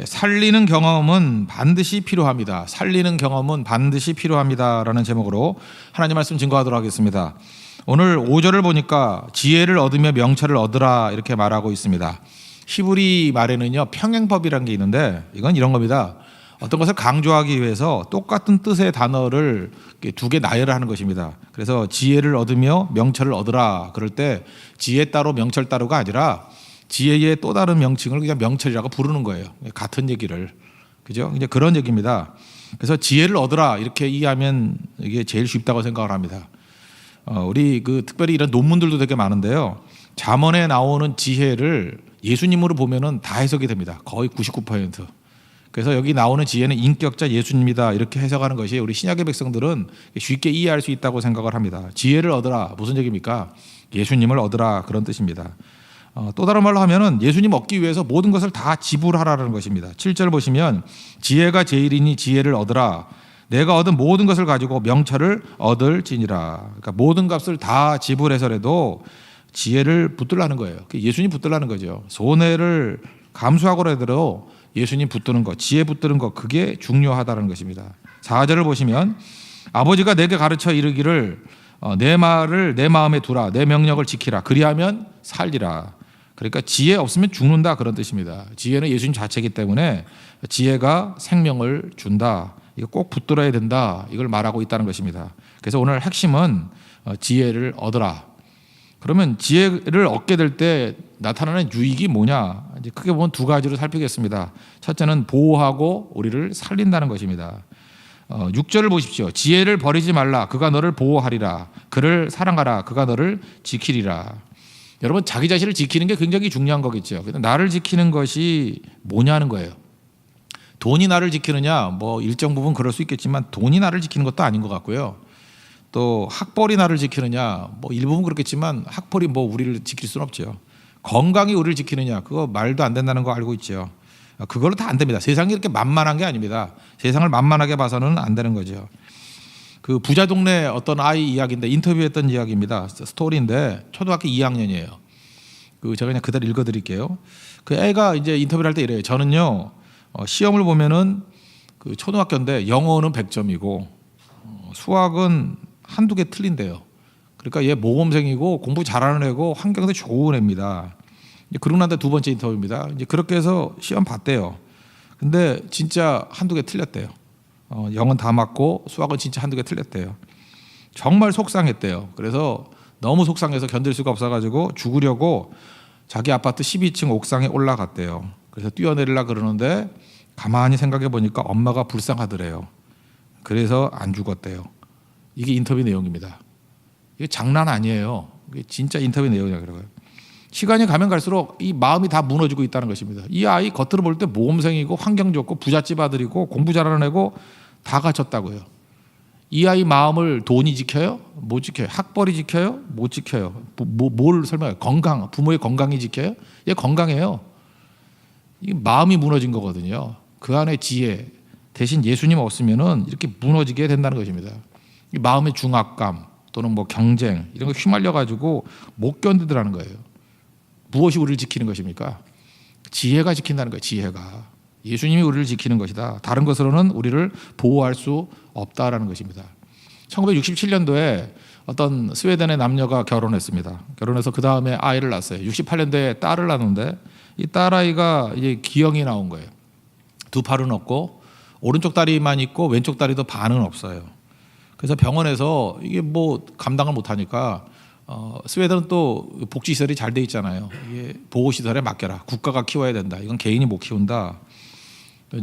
살리는 경험은 반드시 필요합니다. 살리는 경험은 반드시 필요합니다라는 제목으로 하나님 말씀 증거하도록 하겠습니다. 오늘 5절을 보니까 지혜를 얻으며 명철을 얻으라 이렇게 말하고 있습니다. 히브리 말에는요 평행법이라는 게 있는데 이건 이런 겁니다. 어떤 것을 강조하기 위해서 똑같은 뜻의 단어를 두 개 나열을 하는 것입니다. 그래서 지혜를 얻으며 명철을 얻으라 그럴 때 지혜 따로 명철 따로가 아니라 지혜의 또 다른 명칭을 그냥 명철이라고 부르는 거예요. 같은 얘기를. 그죠? 이제 그런 얘기입니다. 그래서 지혜를 얻으라 이렇게 이해하면 이게 제일 쉽다고 생각을 합니다. 우리 특별히 이런 논문들도 되게 많은데요. 잠언에 나오는 지혜를 예수님으로 보면은 다 해석이 됩니다. 거의 99%. 그래서 여기 나오는 지혜는 인격자 예수님이다 이렇게 해석하는 것이 우리 신약의 백성들은 쉽게 이해할 수 있다고 생각을 합니다. 지혜를 얻으라 무슨 얘기입니까? 예수님을 얻으라 그런 뜻입니다. 또 다른 말로 하면은 예수님 얻기 위해서 모든 것을 다 지불하라는 것입니다. 7절 보시면 지혜가 제일이니 지혜를 얻으라. 내가 얻은 모든 것을 가지고 명철을 얻을지니라. 그러니까 모든 값을 다 지불해서라도 지혜를 붙들라는 거예요. 예수님 붙들라는 거죠. 손해를 감수하고라도 예수님 붙드는 것, 지혜 붙드는 것 그게 중요하다는 것입니다. 4절을 보시면 아버지가 내게 가르쳐 이르기를 내 말을 내 마음에 두라. 내 명령을 지키라. 그리하면 살리라. 그러니까 지혜 없으면 죽는다 그런 뜻입니다. 지혜는 예수님 자체이기 때문에 지혜가 생명을 준다. 이거 꼭 붙들어야 된다. 이걸 말하고 있다는 것입니다. 그래서 오늘 핵심은 지혜를 얻으라. 그러면 지혜를 얻게 될 때 나타나는 유익이 뭐냐? 이제 크게 보면 두 가지를 살피겠습니다. 첫째는 보호하고 우리를 살린다는 것입니다. 6절을 보십시오. 지혜를 버리지 말라. 그가 너를 보호하리라. 그를 사랑하라. 그가 너를 지키리라. 여러분 자기 자신을 지키는 게 굉장히 중요한 거겠죠. 나를 지키는 것이 뭐냐는 거예요. 돈이 나를 지키느냐? 뭐 일정 부분 그럴 수 있겠지만 돈이 나를 지키는 것도 아닌 것 같고요. 또 학벌이 나를 지키느냐? 뭐 일부분 그렇겠지만 학벌이 뭐 우리를 지킬 수는 없죠. 건강이 우리를 지키느냐? 그거 말도 안 된다는 거 알고 있죠. 그걸로 다 안 됩니다. 세상이 이렇게 만만한 게 아닙니다. 세상을 만만하게 봐서는 안 되는 거죠. 그 부자 동네 어떤 아이 이야기인데 인터뷰했던 이야기입니다. 스토리인데 초등학교 2학년이에요. 제가 그냥 그대로 읽어드릴게요. 그 애가 이제 인터뷰를 할 때 이래요. 저는요 시험을 보면은 그 초등학교인데 영어는 100점이고 수학은 한두 개 틀린대요. 그러니까 얘 모범생이고 공부 잘하는 애고 환경도 좋은 애입니다. 그러고 난 다음에 두 번째 인터뷰입니다. 이제 그렇게 해서 시험 봤대요. 근데 진짜 한두 개 틀렸대요. 영어는 다 맞고 수학은 진짜 한두 개 틀렸대요. 정말 속상했대요. 그래서 너무 속상해서 견딜 수가 없어가지고 죽으려고 자기 아파트 12층 옥상에 올라갔대요. 그래서 뛰어내리려고 그러는데 가만히 생각해 보니까 엄마가 불쌍하더래요. 그래서 안 죽었대요. 이게 인터뷰 내용입니다. 이게 장난 아니에요. 이게 진짜 인터뷰 내용이라고요. 시간이 가면 갈수록 이 마음이 다 무너지고 있다는 것입니다. 이 아이 겉으로 볼 때 모범생이고 환경 좋고 부잣집 아들이고 공부 잘하는 애고 다 갖췄다고요. 이 아이 마음을 돈이 지켜요? 못 지켜요. 학벌이 지켜요? 못 지켜요. 뭘 설명해요? 건강, 부모의 건강이 지켜요? 얘 건강해요. 이 마음이 무너진 거거든요. 그 안에 지혜 대신 예수님 없으면은 이렇게 무너지게 된다는 것입니다. 이 마음의 중압감 또는 뭐 경쟁 이런 거 휘말려 가지고 못 견디더라는 거예요. 무엇이 우리를 지키는 것입니까? 지혜가 지킨다는 거예요. 지혜가. 예수님이 우리를 지키는 것이다. 다른 것으로는 우리를 보호할 수 없다라는 것입니다. 1967년도에 어떤 스웨덴의 남녀가 결혼했습니다. 결혼해서 그 다음에 아이를 낳았어요. 68년도에 딸을 낳았는데 이 딸아이가 이제 기형이 나온 거예요. 두 팔은 없고 오른쪽 다리만 있고 왼쪽 다리도 반은 없어요. 그래서 병원에서 이게 뭐 감당을 못하니까 스웨덴은 또 복지시설이 잘 돼 있잖아요. 이게 보호시설에 맡겨라. 국가가 키워야 된다. 이건 개인이 못 키운다.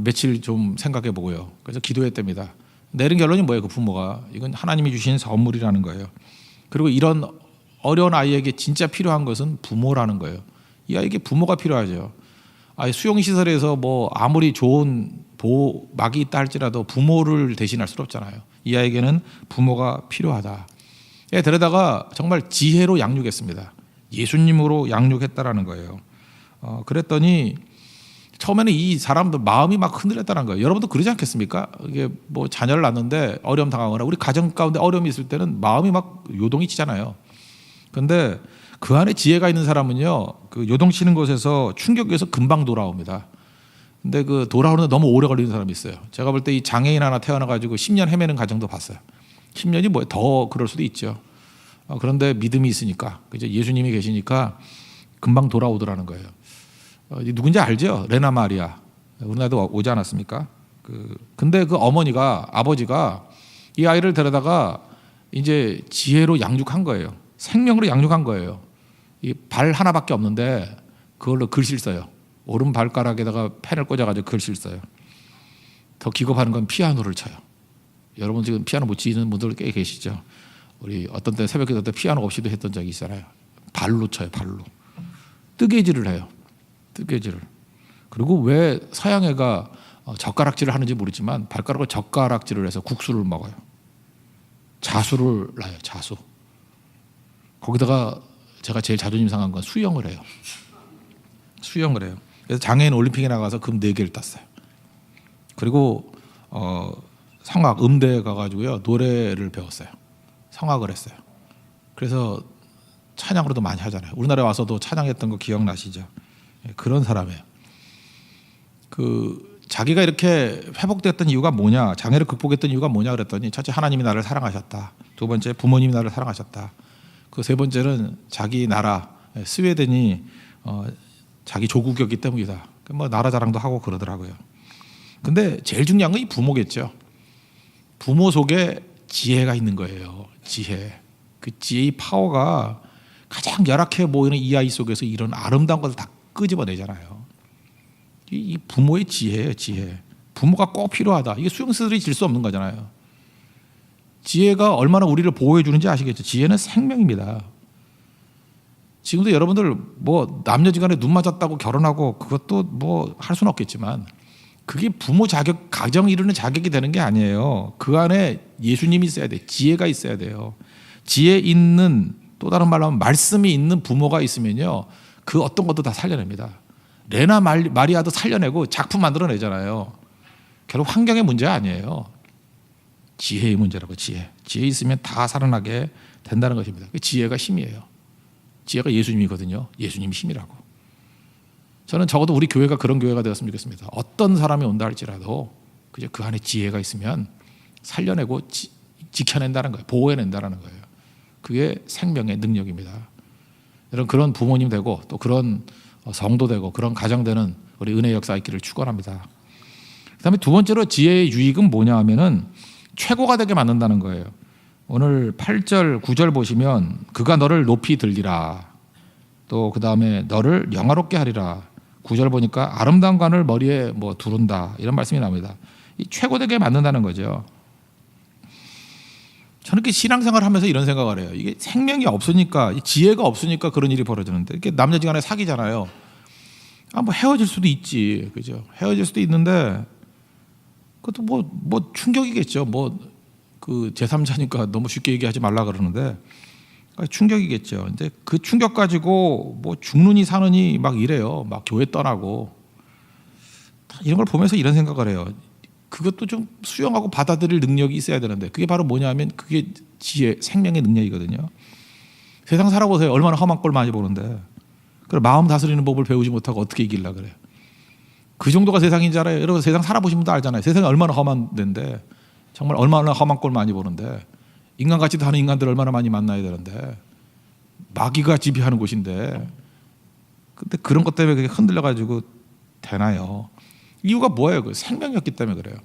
며칠 좀 생각해 보고요. 그래서 기도했답니다. 내린 결론이 뭐예요? 그 부모가. 이건 하나님이 주신 선물이라는 거예요. 그리고 이런 어려운 아이에게 진짜 필요한 것은 부모라는 거예요. 이 아이에게 부모가 필요하죠. 수용시설에서 뭐 아무리 좋은 보호막이 있다 할지라도 부모를 대신할 수 없잖아요. 이 아이에게는 부모가 필요하다. 데려다가 정말 지혜로 양육했습니다. 예수님으로 양육했다라는 거예요. 그랬더니 처음에는 이 사람들 마음이 막 흔들렸다는 거예요. 여러분도 그러지 않겠습니까? 이게 뭐 자녀를 낳는데 어려움 당하거나 우리 가정 가운데 어려움이 있을 때는 마음이 막 요동이 치잖아요. 그런데 그 안에 지혜가 있는 사람은요, 그 요동치는 곳에서 충격에서 금방 돌아옵니다. 근데 그 돌아오는데 너무 오래 걸리는 사람이 있어요. 제가 볼 때 이 장애인 하나 태어나가지고 10년 헤매는 가정도 봤어요. 10년이 뭐 더 그럴 수도 있죠. 그런데 믿음이 있으니까, 그죠? 예수님이 계시니까 금방 돌아오더라는 거예요. 누군지 알죠? 레나 마리아. 우리나라도 오지 않았습니까? 근데 그 아버지가 이 아이를 데려다가 이제 지혜로 양육한 거예요. 생명으로 양육한 거예요. 이 발 하나밖에 없는데 그걸로 글씨를 써요. 오른 발가락에다가 펜을 꽂아가지고 글씨를 써요. 더 기겁하는 건 피아노를 쳐요. 여러분 지금 피아노 못 치는 분들 꽤 계시죠? 우리 어떤 때 새벽 기도 때 피아노 없이도 했던 적이 있잖아요. 발로 쳐요, 발로. 뜨개질을 해요. 뜨개질을. 그리고 왜 서양 애가 젓가락질을 하는지 모르지만 발가락으로 젓가락질을 해서 국수를 먹어요. 자수를 놔요, 자수. 거기다가 제가 제일 자존심 상한 건 수영을 해요. 수영을 해요. 그래서 장애인 올림픽에 나가서 금 4개를 땄어요. 그리고 성악 음대에 가가지고요 노래를 배웠어요. 성악을 했어요. 그래서 찬양으로도 많이 하잖아요. 우리나라에 와서도 찬양했던 거 기억나시죠? 그런 사람이에요. 자기가 이렇게 회복됐던 이유가 뭐냐, 장애를 극복했던 이유가 뭐냐 그랬더니 첫째 하나님이 나를 사랑하셨다. 두 번째 부모님이 나를 사랑하셨다. 그 세 번째는 자기 나라 스웨덴이 자기 조국이었기 때문이다. 뭐 나라 자랑도 하고 그러더라고요. 근데 제일 중요한 건 이 부모겠죠. 부모 속에 지혜가 있는 거예요. 지혜. 그 지혜의 파워가 가장 열악해 보이는 이 아이 속에서 이런 아름다운 것을 다 끄집어내잖아요. 이 부모의 지혜예요, 지혜. 부모가 꼭 필요하다. 이게 수용스들이 질 수 없는 거잖아요. 지혜가 얼마나 우리를 보호해 주는지 아시겠죠? 지혜는 생명입니다. 지금도 여러분들 뭐 남녀지간에 눈 맞았다고 결혼하고 그것도 뭐 할 수는 없겠지만 그게 부모 자격, 가정 이루는 자격이 되는 게 아니에요. 그 안에 예수님이 있어야 돼. 지혜가 있어야 돼요. 지혜 있는, 또 다른 말로 하면 말씀이 있는 부모가 있으면요 그 어떤 것도 다 살려냅니다. 레나 마리아도 살려내고 작품 만들어내잖아요. 결국 환경의 문제 아니에요. 지혜의 문제라고. 지혜 있으면 다 살아나게 된다는 것입니다. 지혜가 힘이에요. 지혜가 예수님이거든요. 예수님이 힘이라고. 저는 적어도 우리 교회가 그런 교회가 되었으면 좋겠습니다. 어떤 사람이 온다 할지라도 그저 그 안에 지혜가 있으면 살려내고 지켜낸다는 거예요. 보호해낸다는 거예요. 그게 생명의 능력입니다. 여러분 그런 부모님 되고 또 그런 성도 되고 그런 가정 되는 우리 은혜의 역사 있기를 축원합니다. 그다음에 두 번째로 지혜의 유익은 뭐냐 하면은 최고가 되게 만든다는 거예요. 오늘 8절 9절 보시면 그가 너를 높이 들리라. 또 그다음에 너를 영화롭게 하리라. 9절 보니까 아름다운 관을 머리에 뭐 두른다. 이런 말씀이 나옵니다. 이 최고 되게 만든다는 거죠. 저는 이렇게 신앙생활을 하면서 이런 생각을 해요. 이게 생명이 없으니까, 지혜가 없으니까 그런 일이 벌어지는데, 이렇게 남녀지간에 사귀잖아요. 뭐 헤어질 수도 있지, 그죠? 헤어질 수도 있는데, 그것도 뭐 충격이겠죠. 그 제3자니까 너무 쉽게 얘기하지 말라 그러는데, 충격이겠죠. 근데 그 충격 가지고 뭐 죽느니 사느니 막 이래요. 막 교회 떠나고. 이런 걸 보면서 이런 생각을 해요. 그것도 좀 수용하고 받아들일 능력이 있어야 되는데 그게 바로 뭐냐면 그게 지혜, 생명의 능력이거든요. 세상 살아보세요. 얼마나 험한 꼴 많이 보는데 그래 마음 다스리는 법을 배우지 못하고 어떻게 이기려고 그래요. 그 정도가 세상인 줄 알아요. 여러분 세상 살아보신 분도 알잖아요. 세상이 얼마나 험한 데인데 정말 얼마나 험한 꼴 많이 보는데 인간같이도 하는 인간들 얼마나 많이 만나야 되는데 마귀가 지배하는 곳인데 근데 그런 것 때문에 그게 흔들려가지고 되나요? 이유가 뭐예요? 그 생명이었기 때문에 그래요.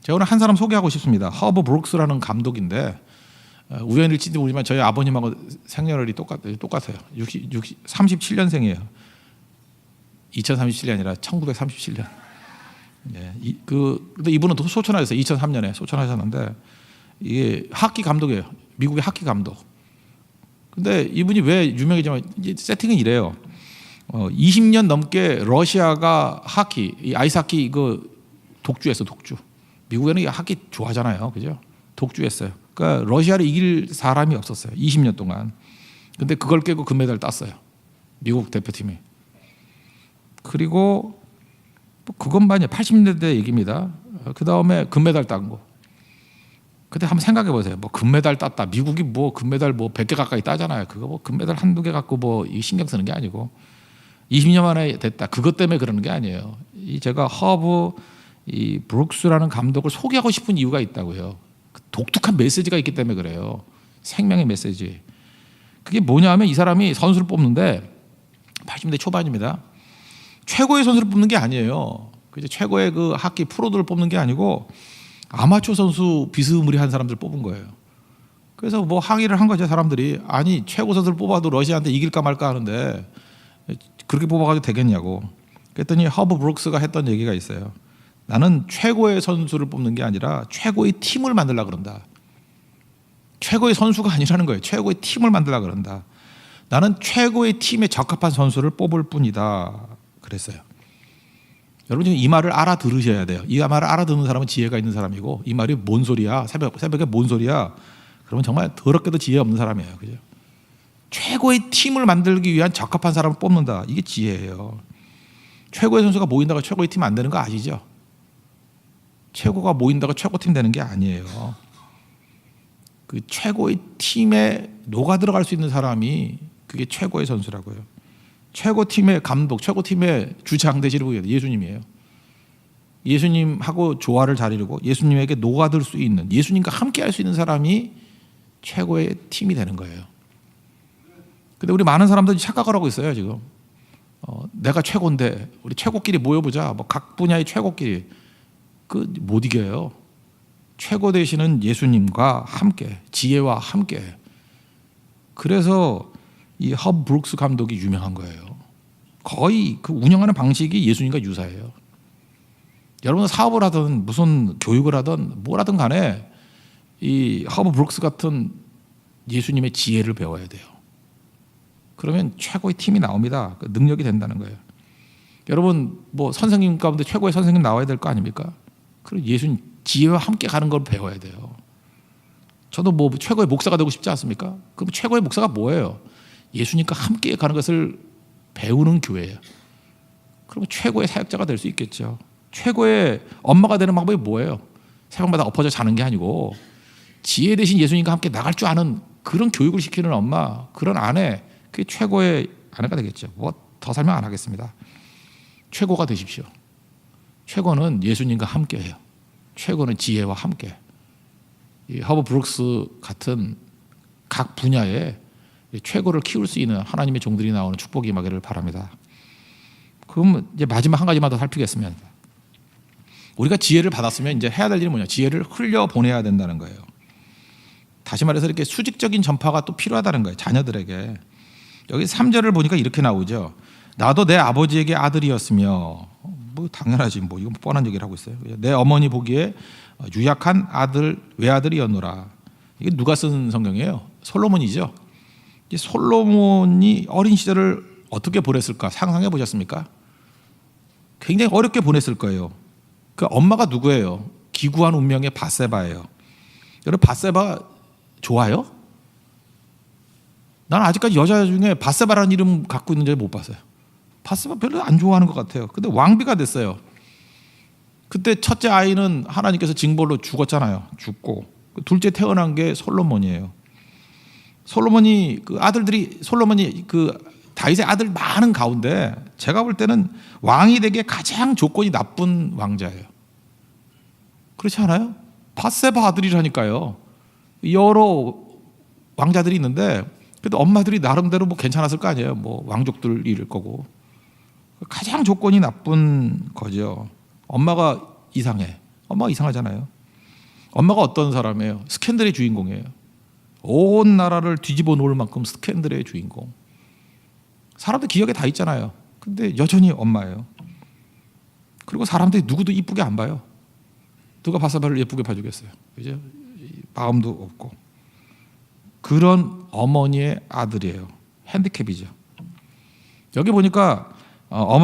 제가 오늘 한 사람 소개하고 싶습니다. 허브 브룩스라는 감독인데 우연일지도 모르지만 저희 아버님하고 생년월일이 똑같아요. 37년생이에요. 2037년이 아니라 1937년. 네, 근데 이분은 또 소천하셨어요. 2003년에 소천하셨는데 이게 하키 감독이에요. 미국의 하키 감독. 근데 이분이 왜 유명해지냐면 세팅은 이래요. 20년 넘게 러시아가 하키, 이 아이스하키 이거 독주했어, 독주. 미국에는 하키 좋아하잖아요, 그죠? 독주했어요. 그러니까 러시아를 이길 사람이 없었어요, 20년 동안. 근데 그걸 깨고 금메달 땄어요, 미국 대표팀이. 그리고 그것만이 80년대 얘기입니다. 그 다음에 금메달 딴 거. 근데 한번 생각해 보세요. 뭐 금메달 땄다. 미국이 뭐 금메달 뭐 100개 가까이 따잖아요. 그거 뭐 금메달 한두 개 갖고 뭐 신경 쓰는 게 아니고 20년 만에 됐다. 그것 때문에 그러는 게 아니에요. 제가 허브 브룩스라는 감독을 소개하고 싶은 이유가 있다고요. 독특한 메시지가 있기 때문에 그래요. 생명의 메시지. 그게 뭐냐면 이 사람이 선수를 뽑는데 80년대 초반입니다. 최고의 선수를 뽑는 게 아니에요. 최고의 그 하키 프로들을 뽑는 게 아니고 아마추어 선수 비스무리한 사람들 뽑은 거예요. 그래서 뭐 항의를 한 거죠. 사람들이. 아니 최고 선수를 뽑아도 러시아한테 이길까 말까 하는데 그렇게 뽑아가지고 되겠냐고. 그랬더니 허브 브룩스가 했던 얘기가 있어요. 나는 최고의 선수를 뽑는 게 아니라 최고의 팀을 만들려고 그런다. 최고의 선수가 아니라는 거예요. 최고의 팀을 만들려고 그런다. 나는 최고의 팀에 적합한 선수를 뽑을 뿐이다. 그랬어요. 여러분 지금 이 말을 알아들으셔야 돼요. 이 말을 알아듣는 사람은 지혜가 있는 사람이고 이 말이 뭔 소리야? 새벽에 뭔 소리야? 그러면 정말 더럽게도 지혜 없는 사람이에요. 그죠? 최고의 팀을 만들기 위한 적합한 사람을 뽑는다. 이게 지혜예요. 최고의 선수가 모인다고 최고의 팀 안 되는 거 아시죠? 최고가 모인다고 최고팀 되는 게 아니에요. 그 최고의 팀에 녹아 들어갈 수 있는 사람이 그게 최고의 선수라고요. 최고팀의 감독, 최고팀의 주장 되시는 분이 예수님이에요. 예수님하고 조화를 잘 이루고 예수님에게 녹아들 수 있는, 예수님과 함께 할 수 있는 사람이 최고의 팀이 되는 거예요. 근데 우리 많은 사람들이 착각을 하고 있어요 지금. 내가 최고인데 우리 최고끼리 모여보자. 뭐 각 분야의 최고끼리. 못 이겨요. 최고 되시는 예수님과 함께, 지혜와 함께. 그래서 이 허브 브룩스 감독이 유명한 거예요. 거의 그 운영하는 방식이 예수님과 유사해요. 여러분 사업을 하든 무슨 교육을 하든 뭘 하든 간에 이 허브 브룩스 같은 예수님의 지혜를 배워야 돼요. 그러면 최고의 팀이 나옵니다. 능력이 된다는 거예요. 여러분 뭐 선생님 가운데 최고의 선생님 나와야 될 거 아닙니까? 그럼 예수님 지혜와 함께 가는 걸 배워야 돼요. 저도 뭐 최고의 목사가 되고 싶지 않습니까? 그럼 최고의 목사가 뭐예요? 예수님과 함께 가는 것을 배우는 교회예요. 그럼 최고의 사역자가 될 수 있겠죠. 최고의 엄마가 되는 방법이 뭐예요? 새벽마다 엎어져 자는 게 아니고 지혜 대신 예수님과 함께 나갈 줄 아는 그런 교육을 시키는 엄마, 그런 아내, 그게 최고의 아내가 되겠죠. 뭐 더 설명 안 하겠습니다. 최고가 되십시오. 최고는 예수님과 함께해요. 최고는 지혜와 함께. 이 허브 브룩스 같은 각 분야에 최고를 키울 수 있는 하나님의 종들이 나오는 축복이 임하기를 바랍니다. 그럼 이제 마지막 한 가지만 더 살피겠습니다. 우리가 지혜를 받았으면 이제 해야 될 일이 뭐냐? 지혜를 흘려 보내야 된다는 거예요. 다시 말해서 이렇게 수직적인 전파가 또 필요하다는 거예요. 자녀들에게. 여기 3절을 보니까 이렇게 나오죠. 나도 내 아버지에게 아들이었으며, 뭐 당연하지 뭐 이건 뻔한 얘기를 하고 있어요. 내 어머니 보기에 유약한 아들 외아들이었노라. 이게 누가 쓴 성경이에요? 솔로몬이죠. 솔로몬이 어린 시절을 어떻게 보냈을까 상상해 보셨습니까? 굉장히 어렵게 보냈을 거예요. 그 엄마가 누구예요? 기구한 운명의 밧세바예요. 여러분 밧세바 좋아요? 나는 아직까지 여자 중에 밧세바라는 이름 갖고 있는 줄 못 봤어요. 밧세바 별로 안 좋아하는 것 같아요. 근데 왕비가 됐어요. 그때 첫째 아이는 하나님께서 징벌로 죽었잖아요. 죽고 둘째 태어난 게 솔로몬이에요. 솔로몬이 그 다윗의 아들 많은 가운데 제가 볼 때는 왕이 되기에 가장 조건이 나쁜 왕자예요. 그렇지 않아요? 밧세바 아들이라니까요. 여러 왕자들이 있는데 그래도 엄마들이 나름대로 뭐 괜찮았을 거 아니에요. 뭐 왕족들일 거고. 가장 조건이 나쁜 거죠. 엄마가 이상해. 엄마가 이상하잖아요. 엄마가 어떤 사람이에요? 스캔들의 주인공이에요. 온 나라를 뒤집어 놓을 만큼 스캔들의 주인공. 사람들 기억에 다 있잖아요. 근데 여전히 엄마예요. 그리고 사람들이 누구도 이쁘게 안 봐요. 누가 밧세바를 예쁘게 봐주겠어요. 그죠? 마음도 없고. 그런 어머니의 아들이에요. 핸디캡이죠. 여기 보니까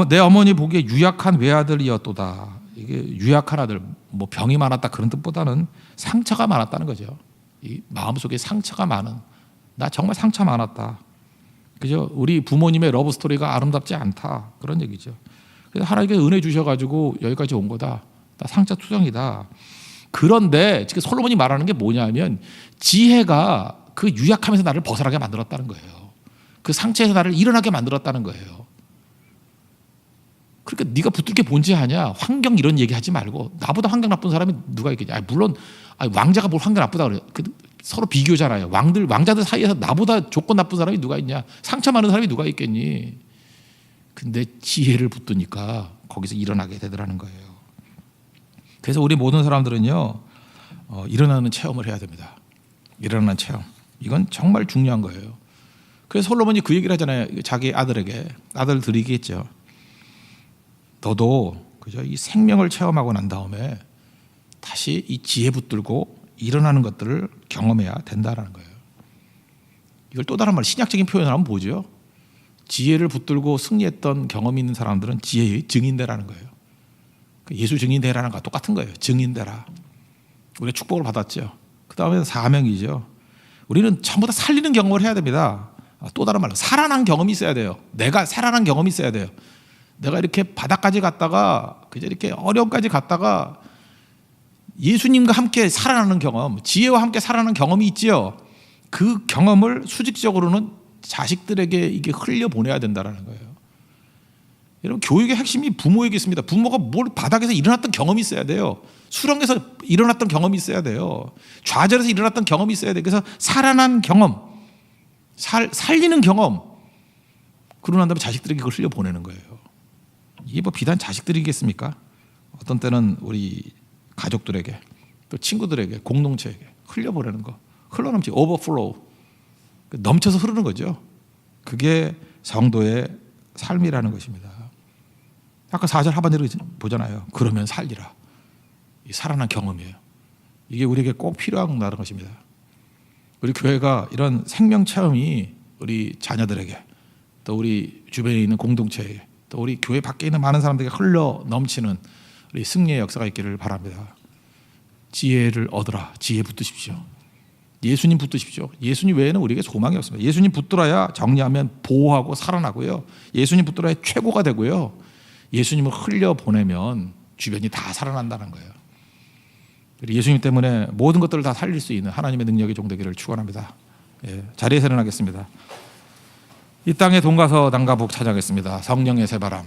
내 어머니 보기에 유약한 외아들이었도다. 이게 유약한 아들, 뭐 병이 많았다 그런 뜻보다는 상처가 많았다는 거죠. 이 마음속에 상처가 많은, 나 정말 상처 많았다. 그죠? 우리 부모님의 러브 스토리가 아름답지 않다 그런 얘기죠. 그래서 하나님께서 은혜 주셔가지고 여기까지 온 거다. 나 상처 투성이다. 그런데 지금 솔로몬이 말하는 게 뭐냐면 지혜가 그 유약함에서 나를 벗어나게 만들었다는 거예요. 그 상처에서 나를 일어나게 만들었다는 거예요. 그러니까 네가 붙들게 뭔지 아냐? 환경 이런 얘기하지 말고 나보다 환경 나쁜 사람이 누가 있겠냐? 물론 왕자가 뭘 환경 나쁘다 그래요. 서로 비교잖아요. 왕자들 사이에서 나보다 조건 나쁜 사람이 누가 있냐? 상처 많은 사람이 누가 있겠니? 근데 지혜를 붙드니까 거기서 일어나게 되더라는 거예요. 그래서 우리 모든 사람들은요, 일어나는 체험을 해야 됩니다. 일어나는 체험. 이건 정말 중요한 거예요. 그래서 솔로몬이 그 얘기를 하잖아요. 자기 아들들이겠죠. 너도 그죠? 이 생명을 체험하고 난 다음에 다시 이 지혜 붙들고 일어나는 것들을 경험해야 된다라는 거예요. 이걸 또 다른 말, 신약적인 표현을 하면 뭐죠? 지혜를 붙들고 승리했던 경험이 있는 사람들은 지혜의 증인되라는 거예요. 예수 증인되라는 것과 똑같은 거예요. 증인되라. 우리가 축복을 받았죠. 그 다음에 사명이죠. 우리는 전부 다 살리는 경험을 해야 됩니다. 또 다른 말로 살아난 경험이 있어야 돼요. 내가 살아난 경험이 있어야 돼요. 내가 이렇게 바닥까지 갔다가 그저 이렇게 어려움까지 갔다가 예수님과 함께 살아나는 경험, 지혜와 함께 살아나는 경험이 있지요. 그 경험을 수직적으로는 자식들에게 이게 흘려보내야 된다는 거예요. 여러분, 교육의 핵심이 부모에게 있습니다. 부모가 뭘 바닥에서 일어났던 경험이 있어야 돼요. 수렁에서 일어났던 경험이 있어야 돼요. 좌절에서 일어났던 경험이 있어야 돼요. 그래서 살아난 경험, 살리는 경험, 그러고 난 다음에 자식들에게 그걸 흘려보내는 거예요. 이게 뭐 비단 자식들이겠습니까? 어떤 때는 우리 가족들에게, 또 친구들에게, 공동체에게 흘려보내는 거, 흘러넘치, 오버플로우, 넘쳐서 흐르는 거죠. 그게 성도의 삶이라는 것입니다. 아까 4절 하반절을 보잖아요. 그러면 살리라. 이 살아난 경험이에요. 이게 우리에게 꼭 필요한 것입니다. 우리 교회가 이런 생명 체험이 우리 자녀들에게, 또 우리 주변에 있는 공동체에게, 또 우리 교회 밖에 있는 많은 사람들에게 흘러 넘치는 우리 승리의 역사가 있기를 바랍니다. 지혜를 얻으라. 지혜 붙드십시오. 예수님 붙드십시오. 예수님 외에는 우리에게 소망이 없습니다. 예수님 붙들어야 정리하면 보호하고 살아나고요. 예수님 붙들어야 최고가 되고요. 예수님을 흘려보내면 주변이 다 살아난다는 거예요. 예수님 때문에 모든 것들을 다 살릴 수 있는 하나님의 능력이 종되기를 축원합니다. 자리에서 일어나겠습니다. 이 땅에 돈 가서 남과 북 찾아가겠습니다. 성령의 새바람.